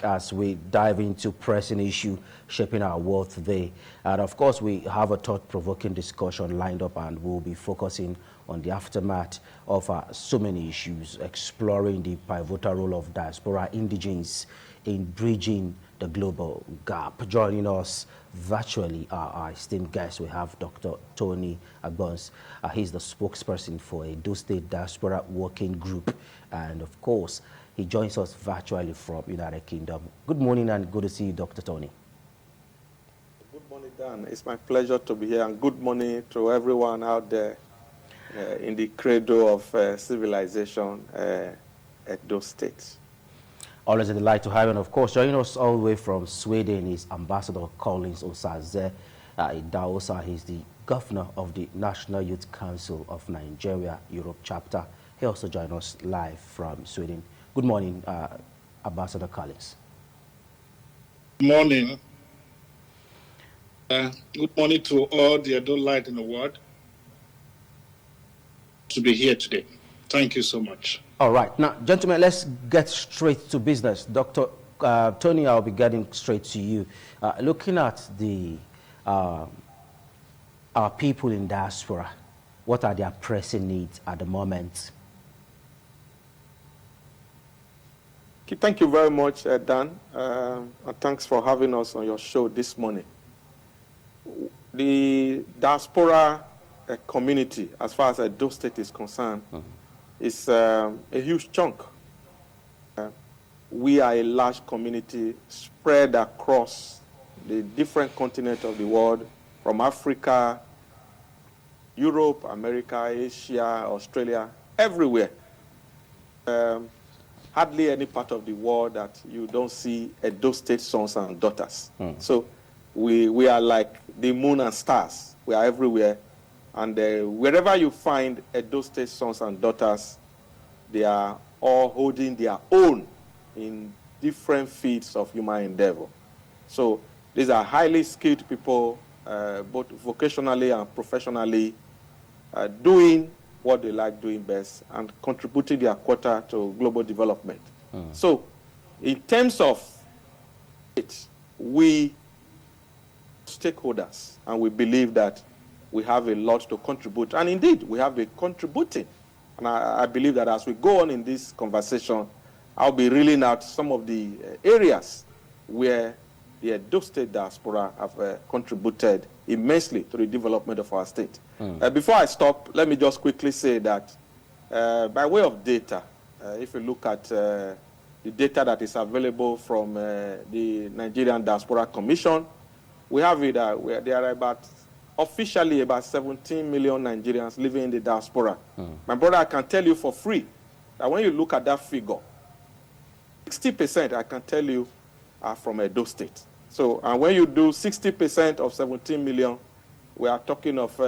as we dive into pressing issue shaping our world today. And of course, we have a thought-provoking discussion lined up, and we'll be focusing on the aftermath of so many issues, exploring the pivotal role of Diaspora Indigenes in bridging the global gap. Joining us virtually are our esteemed guests. We have Dr. Tony Agbons. He's the spokesperson for Edo State Diaspora Working Group, and of course, he joins us virtually from United Kingdom. Good morning and good to see you, Dr. Tony. Good morning, Dan. It's my pleasure to be here, and good morning to everyone out there in the cradle of civilization at those states. Always a delight to have you, and of course, joining us all the way from Sweden is Ambassador Collins Osaze Idaosa. He's the governor of the National Youth Council of Nigeria, Europe chapter. He also joins us live from Sweden. Good morning, Ambassador Collins. Good morning. Good morning to all the adult light in the world to be here today. Thank you so much. All right. Now, gentlemen, let's get straight to business. Dr. Tony, I'll be getting straight to you. Looking at the our people in diaspora, what are their pressing needs at the moment? Thank you very much, Dan, and thanks for having us on your show this morning. The diaspora community, as far as Edo State is concerned, is a huge chunk. We are a large community spread across the different continents of the world, from Africa, Europe, America, Asia, Australia, everywhere. Hardly any part of the world that you don't see Edo State sons and daughters. So we are like the moon and stars. We are everywhere. And wherever you find Edo State sons and daughters, they are all holding their own in different fields of human endeavor. So these are highly skilled people, both vocationally and professionally, doing what they like doing best and contributing their quota to global development. So in terms of it, we stakeholders, and we believe that we have a lot to contribute. And indeed, we have been contributing. And I believe that as we go on in this conversation, I'll be reeling out some of the areas where the Edo State diaspora have contributed immensely to the development of our state. Before I stop, let me just quickly say that by way of data, if you look at the data that is available from the Nigerian Diaspora Commission, we have it where there are officially about 17 million Nigerians living in the diaspora. My brother, I can tell you for free that when you look at that figure, 60% I can tell you are from Edo State. So, and when you do 60% of 17 million, we are talking of,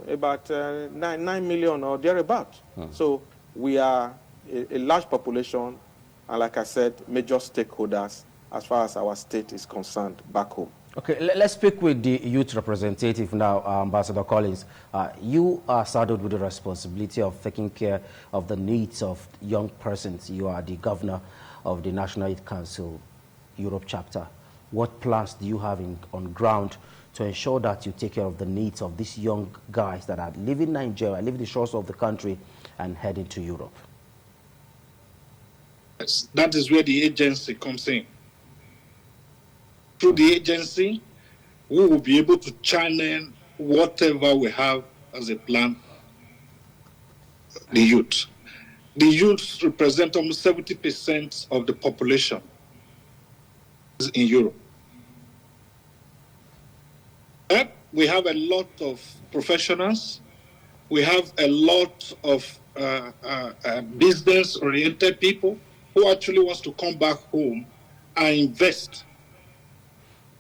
about 9 million or thereabout. So we are a large population, and like I said, major stakeholders as far as our state is concerned back home. Okay, let's speak with the youth representative now, Ambassador Collins. You are saddled with the responsibility of taking care of the needs of young persons. You are the governor of the National Youth Council Europe chapter. What plans do you have on ground to ensure that you take care of the needs of these young guys that are leaving Nigeria, leaving the shores of the country and heading to Europe? Yes, that is where the agency comes in. Through the agency, we will be able to channel whatever we have as a plan, the youth. The youth represent almost 70% of the population in Europe. But we have a lot of professionals. We have a lot of business-oriented people who actually wants to come back home and invest.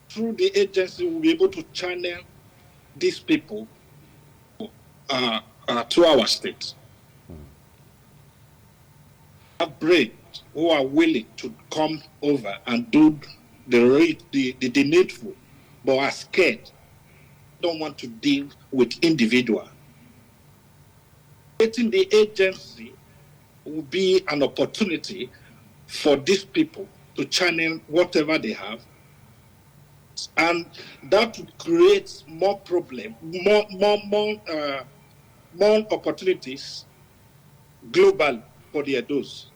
Through the agency, we'll be able to channel these people to our state. Have brave who are willing to come over and do the needful, but are scared, don't want to deal with individual. Creating the agency will be an opportunity for these people to channel whatever they have, and that would create more problem, more opportunities globally for the Edos.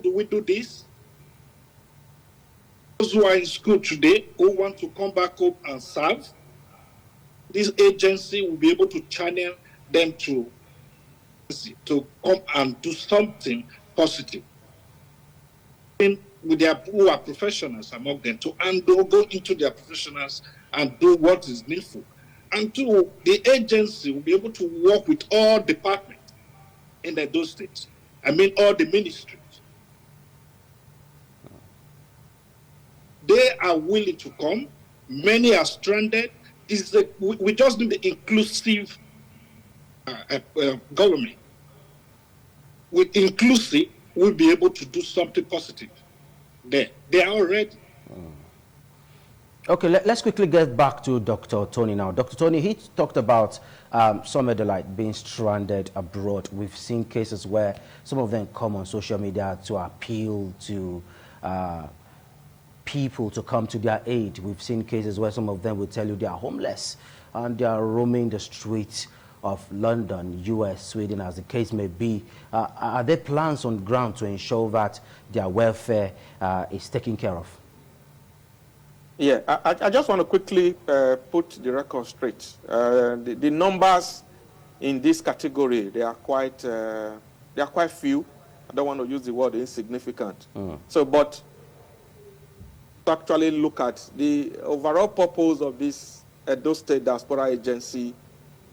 Do we do this? Those who are in school today who want to come back home and serve, this agency will be able to channel them to come and do something positive. With their who are professionals among them to go into their professionals and do what is needful. And two, the agency will be able to work with all departments in those states. I mean, all the ministries. They are willing to come. Many are stranded. We just need the inclusive government. With inclusive, we'll be able to do something positive there. They are already. Okay, let's quickly get back to Dr. Tony now. Dr. Tony, he talked about some Edolite being stranded abroad. We've seen cases where some of them come on social media to appeal to people to come to their aid. We've seen cases where some of them will tell you they are homeless and they are roaming the streets of London, US, Sweden, as the case may be. Are there plans on ground to ensure that their welfare is taken care of? Yeah, I just want to quickly put the record straight. The numbers in this category, they are quite few. I don't want to use the word insignificant. So, but to actually look at the overall purpose of this Edo State Diaspora Agency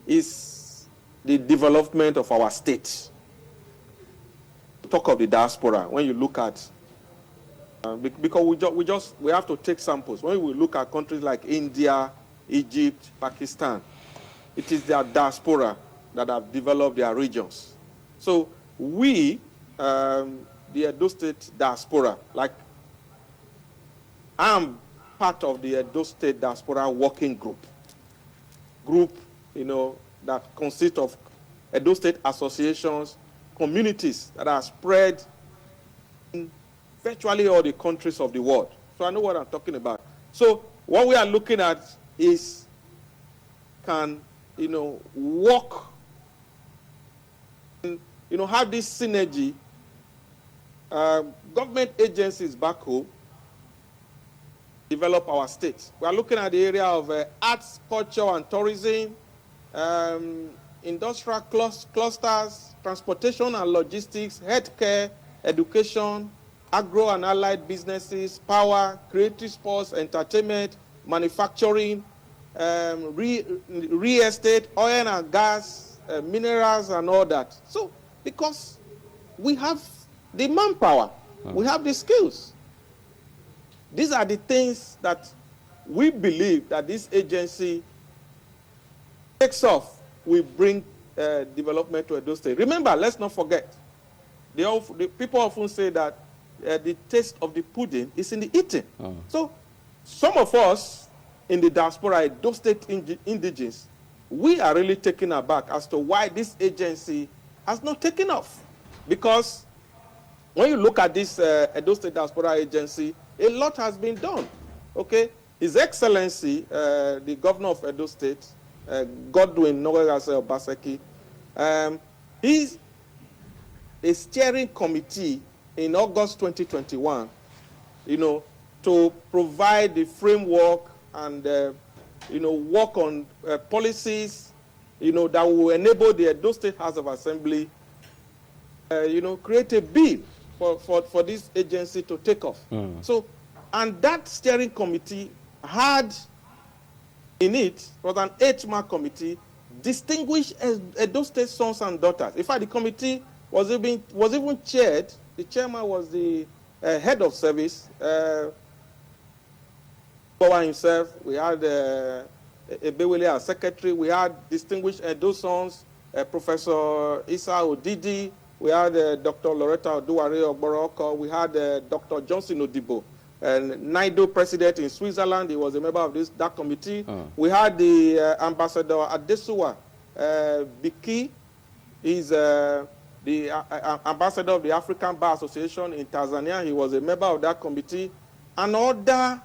is the development of our state. Talk of the diaspora, when you look at because we have to take samples. When we look at countries like India, Egypt, Pakistan, it is their diaspora that have developed their regions. So we, the Edo State diaspora, like I'm part of the Edo State Diaspora Working Group, that consists of Edo State associations, communities that are spread in virtually all the countries of the world. So I know what I'm talking about. So what we are looking at is work, have this synergy, government agencies back home, develop our state. We are looking at the area of arts, culture, and tourism, industrial clusters, transportation and logistics, healthcare, education, agro and allied businesses, power, creative sports, entertainment, manufacturing, real estate, oil and gas, minerals, and all that. So, because we have the manpower, we have the skills. These are the things that we believe that this agency takes off, we bring development to Edo State. Remember, let's not forget, the people often say that the taste of the pudding is in the eating. So some of us in the diaspora, Edo State Indigenes, we are really taken aback as to why this agency has not taken off. Because when you look at this Edo State Diaspora Agency, a lot has been done. Okay, His Excellency, the Governor of Edo State, Godwin Nogagase Obaseki, he's a steering committee in August 2021, to provide the framework and, work on policies, that will enable the Edo State House of Assembly, create a bill for this agency to take off. So, and that steering committee had in it, was an 8-man committee, distinguished Edo State sons and daughters. In fact, the committee was even chaired. The chairman was the head of service, Power himself. We had Ebewele as secretary. We had distinguished Edo sons, Professor Isa Odidi. We had Dr. Loretta Oduwari Ogboroko. We had Dr. Johnson Odibo, NIDO president in Switzerland. He was a member of that committee. We had the Ambassador Adesuwa Biki. He's the the ambassador of the African Bar Association in Tanzania. He was a member of that committee. And other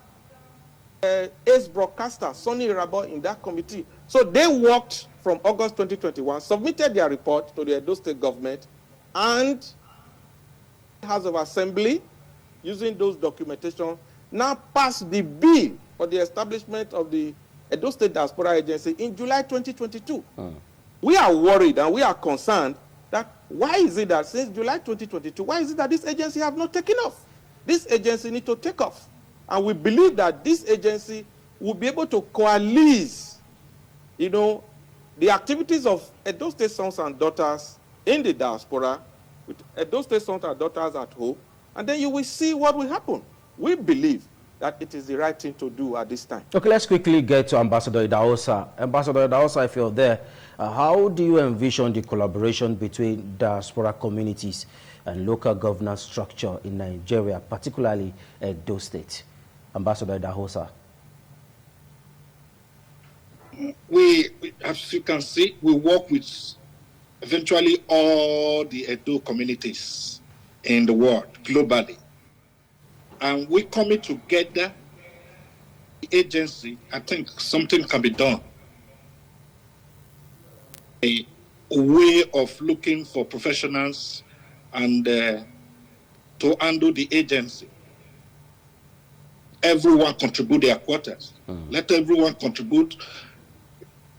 ace broadcaster, Sonny Rabo, in that committee. So they worked from August 2021, submitted their report to the Edo State government, and House of Assembly, using those documentation, now passed the bill for the establishment of the Edo State Diaspora Agency in July 2022. We are worried and we are concerned that why is it that since July 2022, why is it that this agency have not taken off? This agency need to take off. And we believe that this agency will be able to coalesce, the activities of Edo State sons and daughters in the diaspora with Edo State sons and daughters at home, and then you will see what will happen. We believe that it is the right thing to do at this time. Okay, let's quickly get to Ambassador Idahosa. Ambassador Idahosa, if you're there, how do you envision the collaboration between diaspora communities and local governance structure in Nigeria, particularly Edo State? Ambassador Idahosa. We, as you can see, we work with eventually all the Edo communities in the world, globally. And we coming together, the agency, I think something can be done. A way of looking for professionals and to handle the agency. Everyone contribute their quotas. Let everyone contribute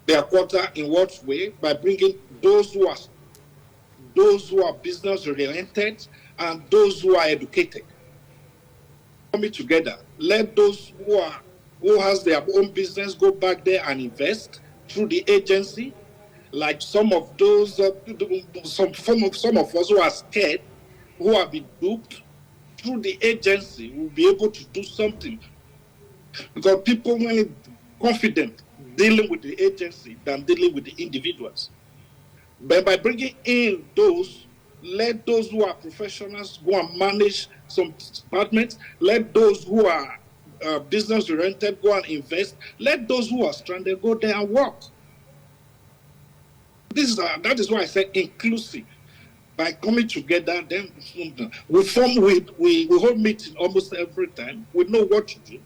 their quota in what way? By bringing those who are business oriented and those who are educated. Coming together. Let those who has their own business go back there and invest through the agency. Like some of those, some of us who are scared, who have been duped, through the agency will be able to do something. Because people are confident dealing with the agency than dealing with the individuals. But by bringing in those, let those who are professionals go and manage some departments. Let those who are business oriented go and invest. Let those who are stranded go there and work. That is why I said inclusive. By coming together, then we hold meetings almost every time. We know what to do.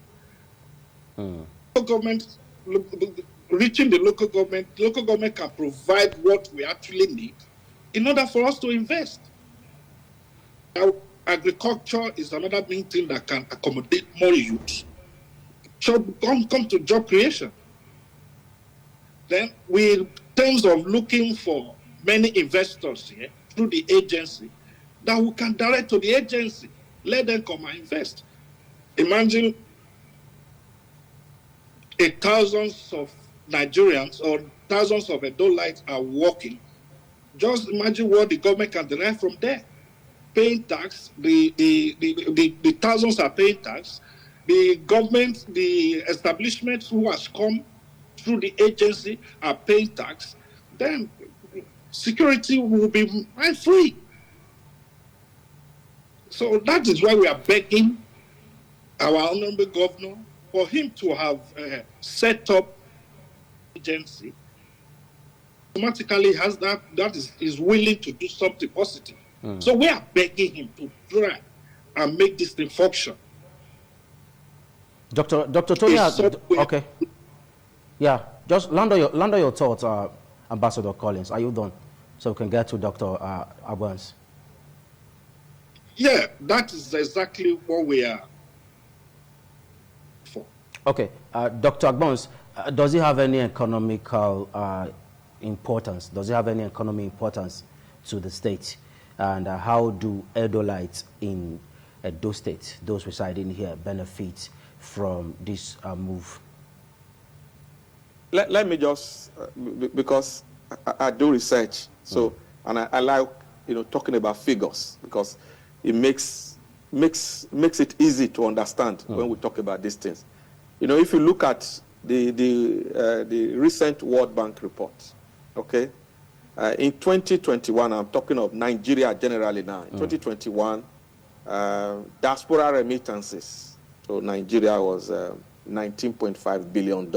Local government, reaching the local government can provide what we actually need in order for us to invest. Now, agriculture is another main thing that can accommodate more youth. So come to job creation. Then in terms of looking for many investors here through the agency, that we can direct to the agency, let them come and invest. Imagine thousands of Nigerians or thousands of Edolites are working. Just imagine what the government can derive from there. Paying tax, the thousands are paying tax. The government, the establishments who has come through the agency are paying tax. Then security will be free. So that is why we are begging our honorable governor for him to have set up agency. Automatically has that is willing to do something positive. So we are begging him to try and make this thing function. Dr. Tony, okay. Yeah, just land on your thoughts, Ambassador Collins. Are you done? So we can get to Dr. Agbons. Yeah, that is exactly what we are for. Okay, Dr. Agbons, does it have any economical importance? Does it have any economic importance to the state? And how do Edolites in Edo State, those residing here, benefit from this move? Let me just, because I do research, so and I like talking about figures because it makes it easy to understand when we talk about these things. If you look at the recent World Bank report, okay, in 2021, I'm talking of Nigeria generally now. In 2021, diaspora remittances to Nigeria was $19.5 billion.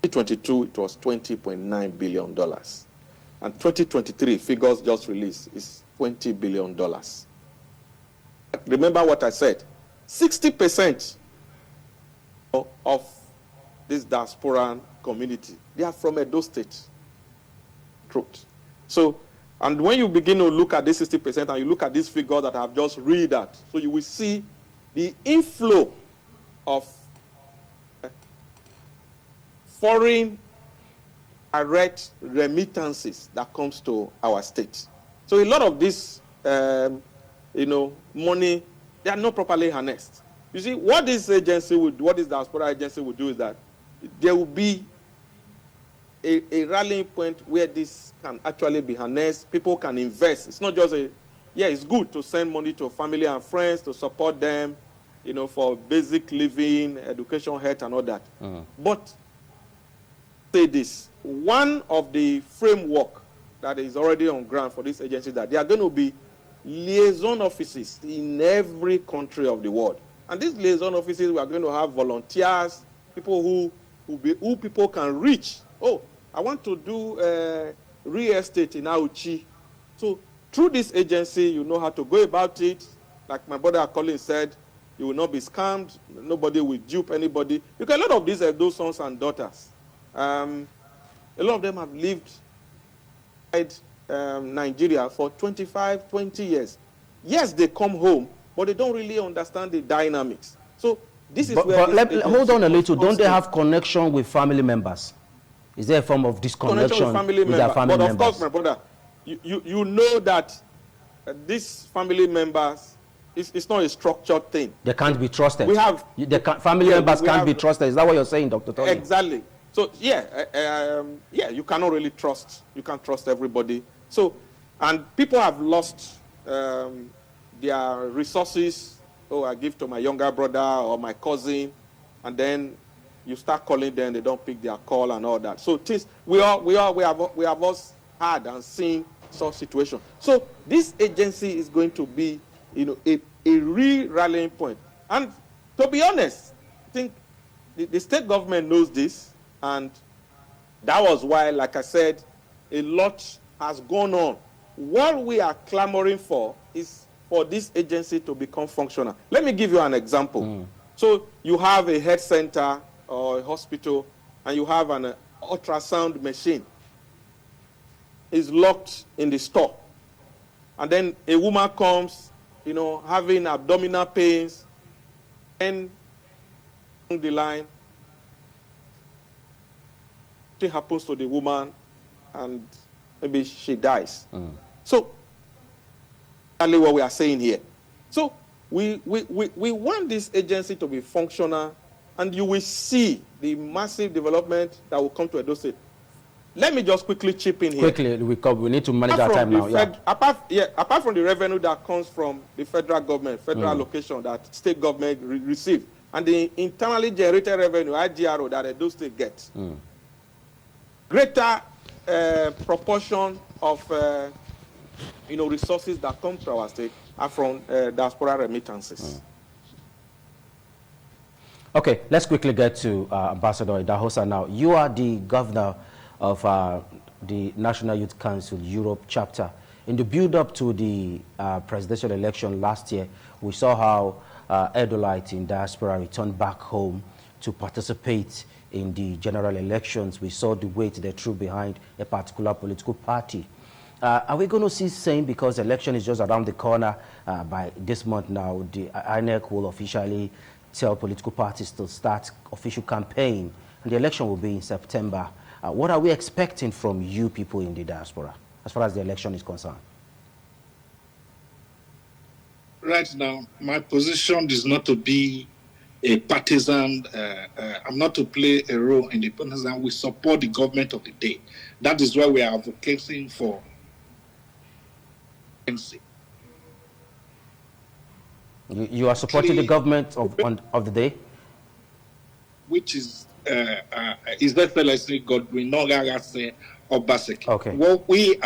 2022, it was $20.9 billion. And 2023 figures just released is $20 billion. Remember what I said, 60% of this diaspora community, they are from Edo State. Truth. So, and when you begin to look at this 60% and you look at this figure that I've just read out, so you will see the inflow of foreign direct remittances that comes to our state. So a lot of this, money, they are not properly harnessed. You see, what this agency would, what this diaspora agency would do is that there will be a rallying point where this can actually be harnessed. People can invest. It's not just it's good to send money to family and friends to support them, for basic living, education, health, and all that. But say this, one of the framework that is already on ground for this agency, that there are going to be liaison offices in every country of the world. And these liaison offices, we are going to have volunteers, people who people can reach. Oh, I want to do real estate in Auchi. So through this agency, you know how to go about it. Like my brother Colin said, you will not be scammed. Nobody will dupe anybody. Because a lot of these are those sons and daughters. A lot of them have lived in Nigeria for 25, 20 years. Yes, they come home, but they don't really understand the dynamics. So this is where... But hold on a little. Don't they have connection with family members? Is there a form of disconnection with their family members? But of course, my brother, you know that these family members, it's not a structured thing. They can't be trusted. We have... family members can't be trusted. Is that what you're saying, Dr. Tony? Exactly. So, you cannot really trust. You can't trust everybody. So, and people have lost their resources. Oh, I give to my younger brother or my cousin, and then you start calling them, they don't pick their call and all that. So we have us had and seen such situation. So this agency is going to be, a real rallying point. And to be honest, I think the state government knows this, and that was why, like I said, a lot has gone on. What we are clamoring for is for this agency to become functional. Let me give you an example. So you have a health center or a hospital, and you have an ultrasound machine. It's locked in the store. And then a woman comes, having abdominal pains, and along the line, something happens to the woman, and maybe she dies. So, that's what we are saying here. So, we want this agency to be functional, and you will see the massive development that will come to Edo State. Let me just quickly chip in here. Quickly, we need to manage our time now. Apart from the revenue that comes from the federal government, federal allocation that state government receive, and the internally generated revenue, IGRO, that Edo State gets, greater proportion of resources that come to our state are from diaspora remittances. Okay, let's quickly get to Ambassador Idahosa now. You are the governor of the National Youth Council Europe chapter. In the build-up to the presidential election last year, we saw how Edolites in diaspora returned back home to participate in the general elections. We saw the weight they threw behind a particular political party. Are we going to see the same, because election is just around the corner? By this month now, the INEC will officially tell political parties to start official campaign, and the election will be in September. What are we expecting from you people in the diaspora as far as the election is concerned? Right now, my position is not to be a partisan. I'm not to play a role in the partisan. We support the government of the day. That is why we are advocating for. You are supporting the government of the day? Which is His Excellency Godwin Nogagase Obaseki. Okay. What we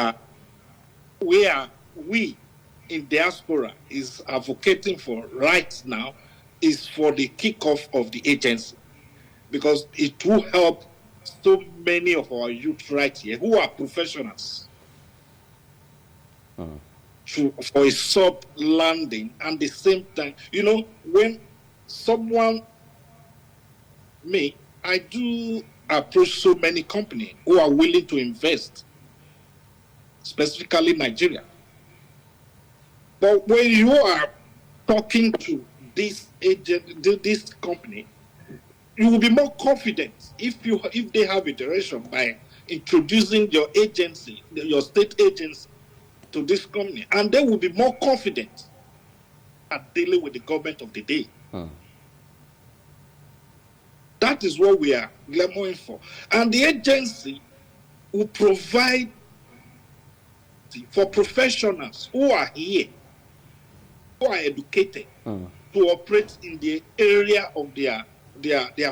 in diaspora is advocating for right now is for the kickoff of the agency, because it will help so many of our youth right here who are professionals. for a soft landing, and the same time, when someone, I do approach so many companies who are willing to invest, specifically Nigeria. But when you are talking to this agent, this company, you will be more confident if they have a direction by introducing your agency, your state agency, to this company, and they will be more confident at dealing with the government of the day. That is what we are clamoring for. And the agency will provide for professionals who are here, who are educated, to operate in the area of their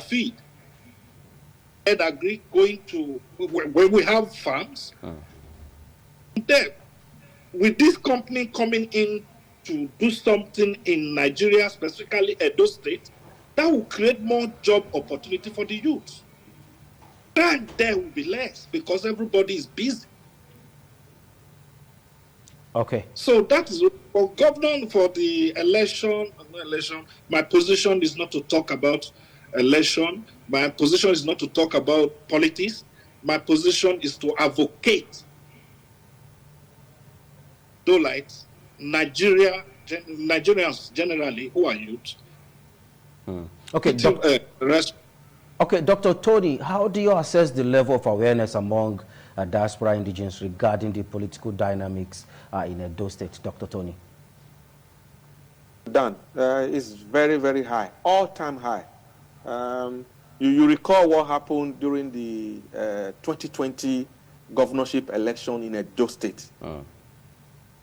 field. I'd agree, going to where we have farms. Then, with this company coming in to do something in Nigeria, specifically Edo State, that will create more job opportunity for the youth. Crime there will be less because everybody is busy. Okay. So that is for governor, for the election. My position is not to talk about election. My position is not to talk about politics. My position is to advocate Nigerians generally who are youth. Okay, okay, Dr. Tony, how do you assess the level of awareness among diaspora indigenes regarding the political dynamics in Edo State, Dr. Tony? Dan, is very, very high, all-time high. You recall what happened during the 2020 governorship election in Edo State.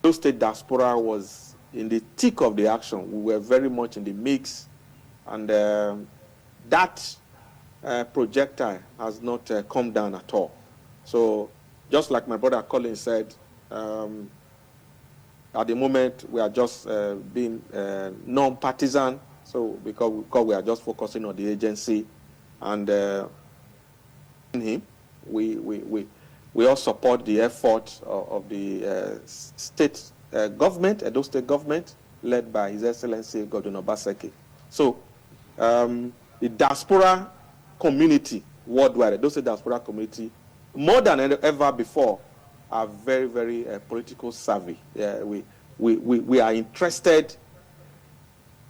Edo State diaspora was in the thick of the action. We were very much in the mix, and that projectile has not come down at all. So just like my brother Colin said, at the moment we are just being non-partisan, so because we are just focusing on the agency, and in him, we all support the effort of the state government, Edo State government, led by His Excellency Godwin Obaseki. So the diaspora community worldwide, Edo State diaspora community, more than ever before, are very, very political savvy. We are interested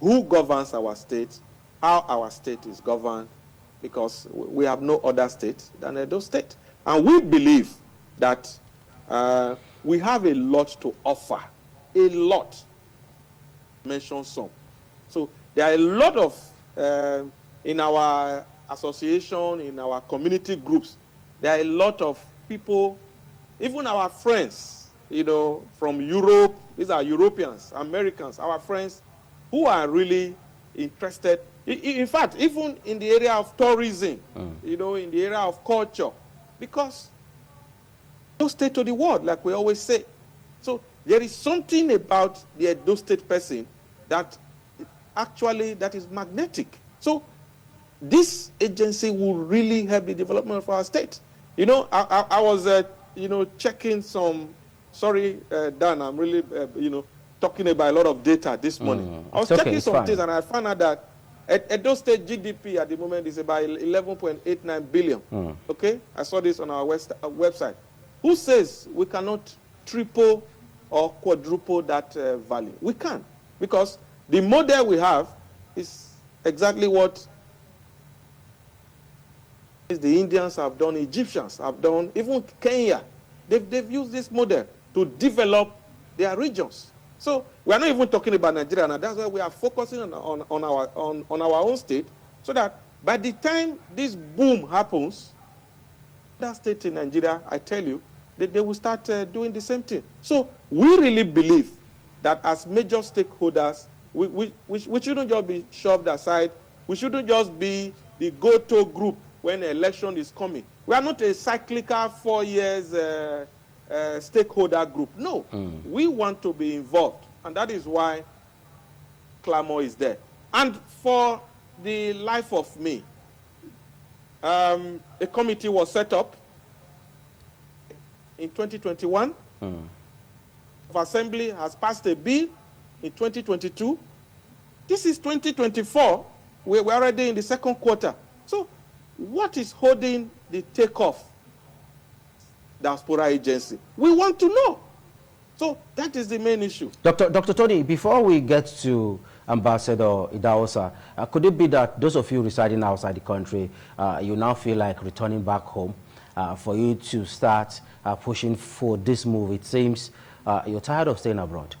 who governs our state, how our state is governed, because we have no other state than Edo State. And we believe that we have a lot to offer, a lot. Mention some. So there are a lot of, in our association, in our community groups, there are a lot of people, even our friends, from Europe, these are Europeans, Americans, our friends, who are really interested. In fact, even in the area of tourism, in the area of culture, because Edo State to the world, like we always say. So there is something about the Edo State person that is magnetic. So this agency will really help the development of our state. I was, checking some. Sorry, Dan, I'm really, talking about a lot of data this morning. I was checking some things, and I found out that Edo State GDP at the moment is about 11.89 billion. Okay, I saw this on our website. Who says we cannot triple or quadruple that value? We can, because the model we have is exactly what the Indians have done, Egyptians have done, even Kenya. They've used this model to develop their regions. So we are not even talking about Nigeria now. That's why we are focusing on our own state, so that by the time this boom happens, that state in Nigeria, I tell you, they will start doing the same thing. So we really believe that as major stakeholders, we shouldn't just be shoved aside. We shouldn't just be the go-to group when an election is coming. We are not a cyclical 4 years stakeholder group. No, we want to be involved, and that is why clamor is there. And for the life of me, a committee was set up in 2021 of Assembly has passed a bill in 2022. This is 2024. We're already in the second quarter. So what is holding the takeoff Diaspora Agency? We want to know. So that is the main issue. Dr. Tony, before we get to Ambassador Idahosa, could it be that those of you residing outside the country, you now feel like returning back home for you to start pushing for this move? It seems you're tired of staying abroad.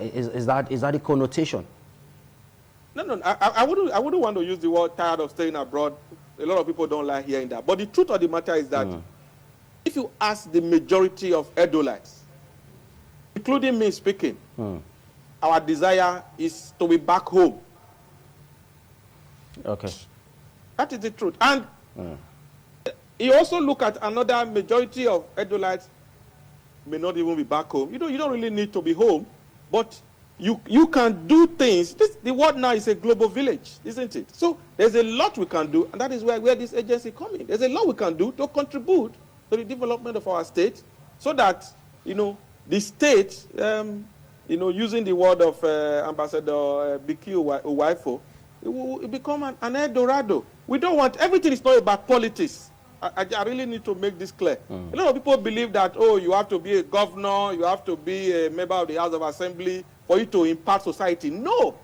Is that the connotation? No. I wouldn't want to use the word tired of staying abroad. A lot of people don't like hearing that. But the truth of the matter is that if you ask the majority of Edolites, including me speaking, our desire is to be back home. Okay. That is the truth. And you also look at another majority of Edolites may not even be back home. You don't really need to be home, but you can do things. The world now is a global village, isn't it? So there's a lot we can do, and that is where this agency comes in. There's a lot we can do to contribute to the development of our state so that, the state, using the word of Ambassador Biki Uwaifo, it will become an El Dorado. We don't want, everything is not about politics. I really need to make this clear. A lot of people believe that, you have to be a governor, you have to be a member of the House of Assembly for you to impact society. No.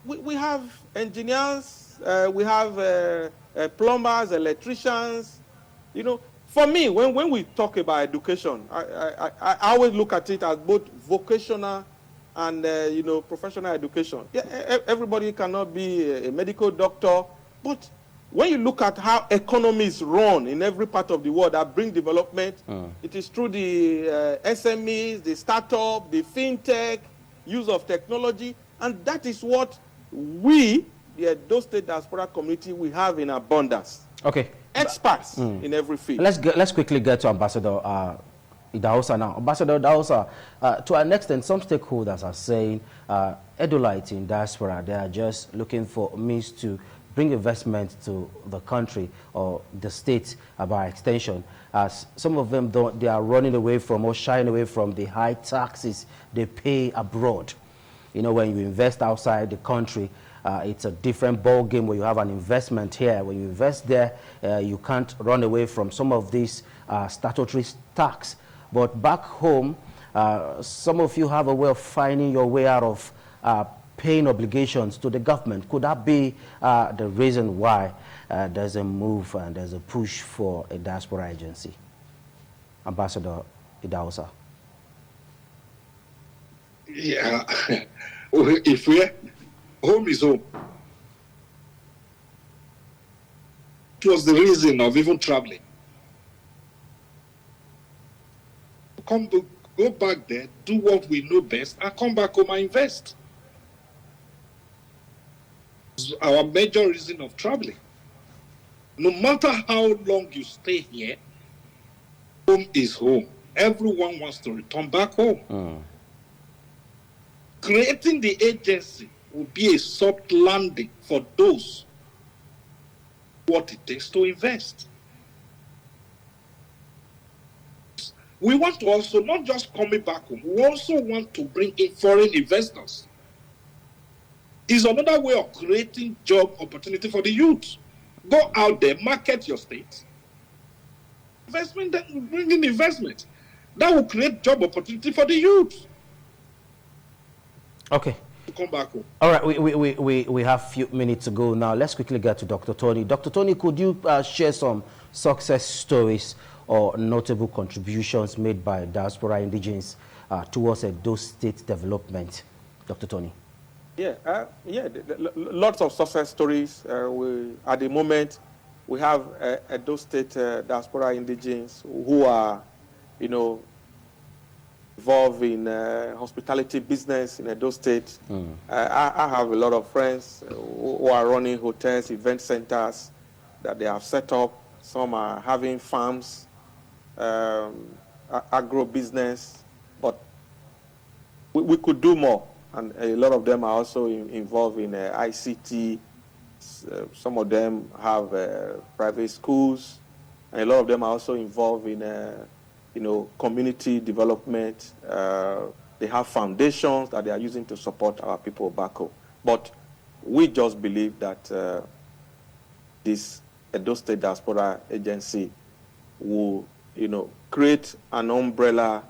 We have engineers, we have plumbers, electricians. For me, when we talk about education, I always look at it as both vocational and professional education. Yeah, everybody cannot be a medical doctor, but when you look at how economies run in every part of the world that bring development, it is through the SMEs, the startup, the fintech, use of technology, and that is what we, the Edo State Diaspora community, we have in abundance. Okay. Experts in every field. Let's quickly get to Ambassador Idahosa now. Ambassador Idahosa, to an extent, some stakeholders are saying Edolites in diaspora, they are just looking for means to bring investment to the country or the state by extension. As some of them, they are running away from or shying away from the high taxes they pay abroad. When you invest outside the country, it's a different ball game where you have an investment here. When you invest there, you can't run away from some of these statutory tax. But back home, some of you have a way of finding your way out of paying obligations to the government. Could that be the reason why there's a move and there's a push for a diaspora agency? Ambassador Idahosa. Yeah. If we're home is home. It was the reason of even traveling. Go back there, do what we know best, and come back home and invest. It's our major reason of traveling. No matter how long you stay here, home is home. Everyone wants to return back home. Creating the agency will be a soft landing for those what it takes to invest. We want to also not just coming back home, we also want to bring in foreign investors. It's another way of creating job opportunity for the youth. Go out there, market your state. Investment, that will bring in investment. That will create job opportunity for the youth. Okay. To come back home. All right, we have a few minutes to go now. Let's quickly get to Dr. Tony. Dr. Tony, could you share some success stories or notable contributions made by Diaspora Indigenes towards Edo State development? Dr. Tony. Lots of success stories. At the moment, we have Edo State Diaspora Indigenes who are, involved in hospitality business in Edo State. I have a lot of friends who are running hotels, event centers that they have set up. Some are having farms, agro business, but we could do more. And a lot of them are also involved in ICT. Some of them have private schools, and a lot of them are also involved in community development. They have foundations that they are using to support our people back home. But we just believe that this Edo State Diaspora Agency will, create an umbrella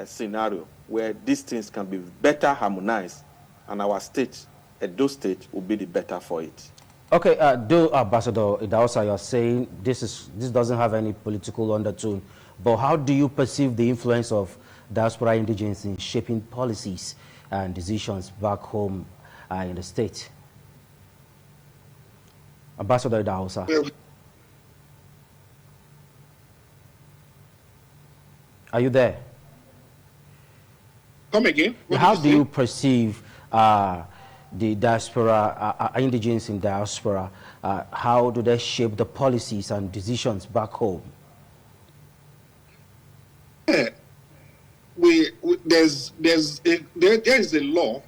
scenario where these things can be better harmonized, and our state, Edo State, will be the better for it. Okay, though Ambassador Idahosa, you're saying this doesn't have any political undertone, but how do you perceive the influence of Diaspora Indigenes in shaping policies and decisions back home in the state? Ambassador Idahosa. Are you there? Come again? How do you perceive the diaspora, indigenes in diaspora? How do they shape the policies and decisions back home? There is a law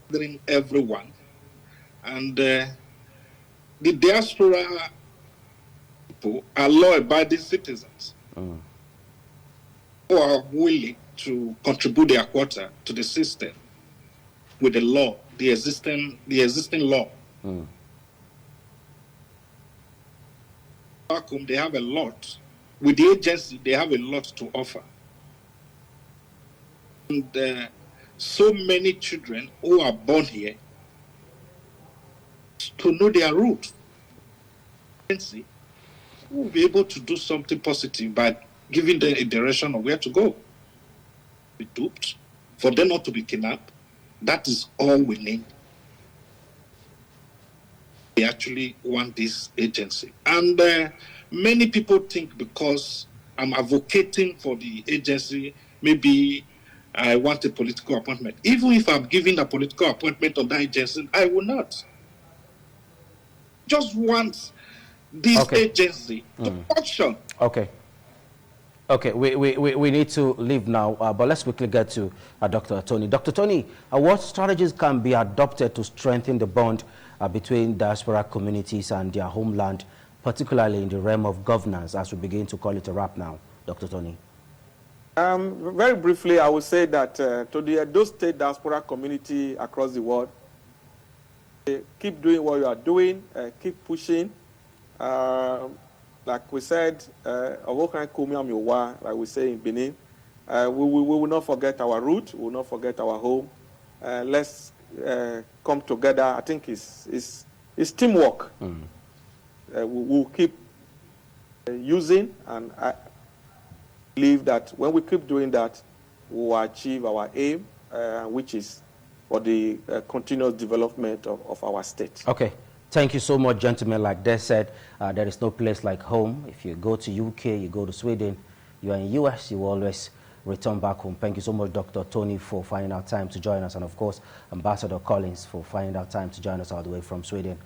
governing everyone, and the diaspora people are law-abiding citizens who are willing to contribute their quota to the system with the law, the existing law. Back home, they have a lot. With the agency, they have a lot to offer. And so many children who are born here to know their roots. Agency will be able to do something positive by giving them a direction of where to go. Be duped, for them not to be kidnapped. That is all we need. We actually want this agency. And many people think because I'm advocating for the agency, maybe I want a political appointment. Even if I'm giving a political appointment on that agency, I will not. Just want this agency to function. Okay, we need to leave now, but let's quickly get to Dr. Tony. Dr. Tony, what strategies can be adopted to strengthen the bond between diaspora communities and their homeland, particularly in the realm of governance, as we begin to call it a wrap now, Dr. Tony? Very briefly, I would say that to the Edo State diaspora community across the world, keep doing what you are doing, keep pushing. Like we said, like we say in Benin, we will not forget our root, we will not forget our home. Let's come together. I think it's teamwork. We will keep using, and I believe that when we keep doing that, we will achieve our aim, which is for the continuous development of our state. Okay. Thank you so much, gentlemen. Like they said, there is no place like home. If you go to UK, you go to Sweden, you are in US, you always return back home. Thank you so much, Dr. Tony, for finding out time to join us. And of course, Ambassador Collins for finding out time to join us all the way from Sweden.